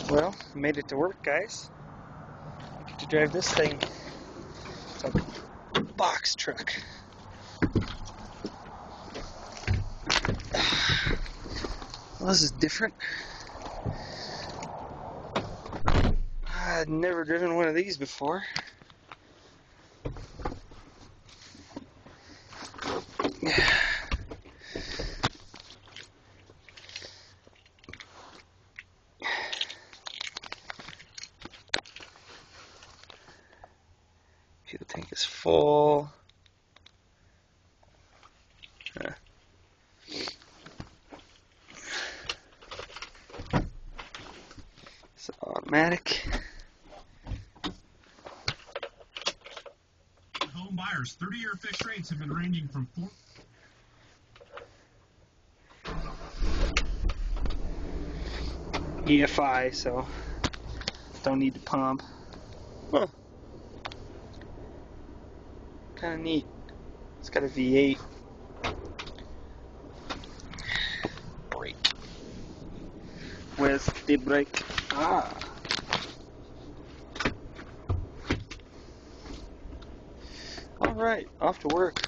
Well, made it to work, guys. Get to drive this thing. It's a box truck. Well, this is different. I'd never driven one of these before. Fuel tank is full. It's automatic. Home buyers, 30-year fixed rates have been ranging from 4. EFI, so don't need to pump. Huh. Kind of neat. It's got a V8. Brake. Where's the brake? Ah. Alright, off to work.